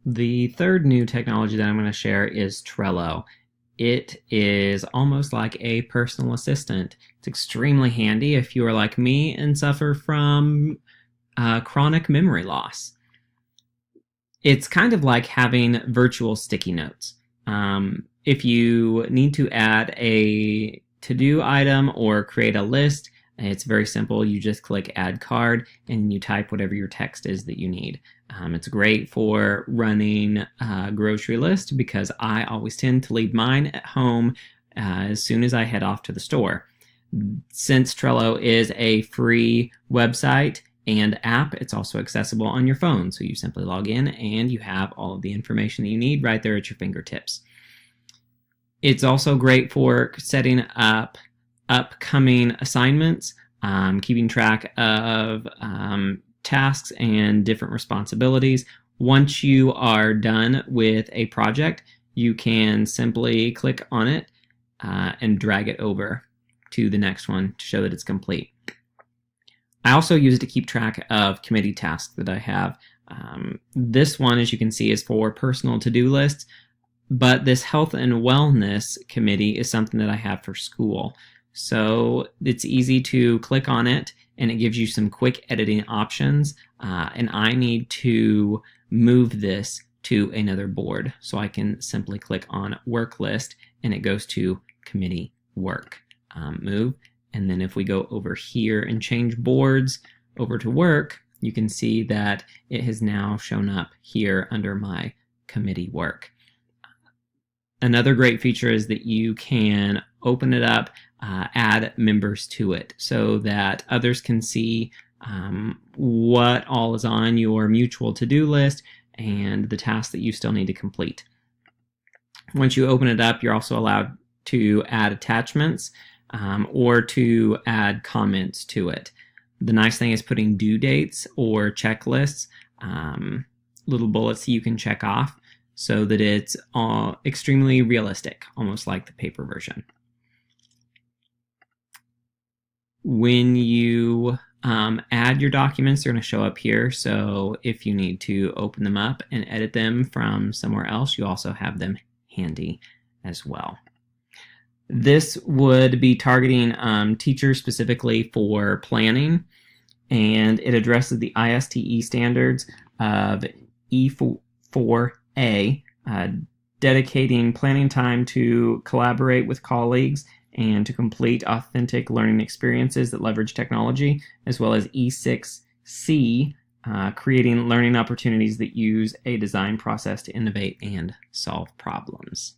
The third new technology that I'm going to share is Trello. It is almost like a personal assistant. It's extremely handy if you are like me and suffer from chronic memory loss. It's kind of like having virtual sticky notes. If you need to add a to-do item or create a list, it's very simple. You just click add card and you type whatever your text is that you need. It's great for running a grocery list because I always tend to leave mine at home as soon as I head off to the store. Since Trello is a free website and app, it's also accessible on your phone. So you simply log in and you have all of the information that you need right there at your fingertips. It's also great for setting up upcoming assignments, keeping track of tasks and different responsibilities. Once you are done with a project, you can simply click on it and drag it over to the next one to show that it's complete. I also use it to keep track of committee tasks that I have. This one, as you can see, is for personal to-do lists, but this health and wellness committee is something that I have for school. So it's easy to click on it and it gives you some quick editing options. And I need to move this to another board. So I can simply click on work list and it goes to committee work. Move. And then if we go over here and change boards over to work, you can see that it has now shown up here under my committee work. Another great feature is that you can open it up, add members to it so that others can see what all is on your mutual to-do list and the tasks that you still need to complete. Once you open it up, you're also allowed to add attachments or to add comments to it. The nice thing is putting due dates or checklists, little bullets you can check off so that it's extremely realistic, almost like the paper version. When you add your documents, they're going to show up here. So if you need to open them up and edit them from somewhere else, you also have them handy as well. This would be targeting teachers specifically for planning, and it addresses the ISTE standards of E4a, dedicating planning time to collaborate with colleagues and to complete authentic learning experiences that leverage technology, as well as E6c, creating learning opportunities that use a design process to innovate and solve problems.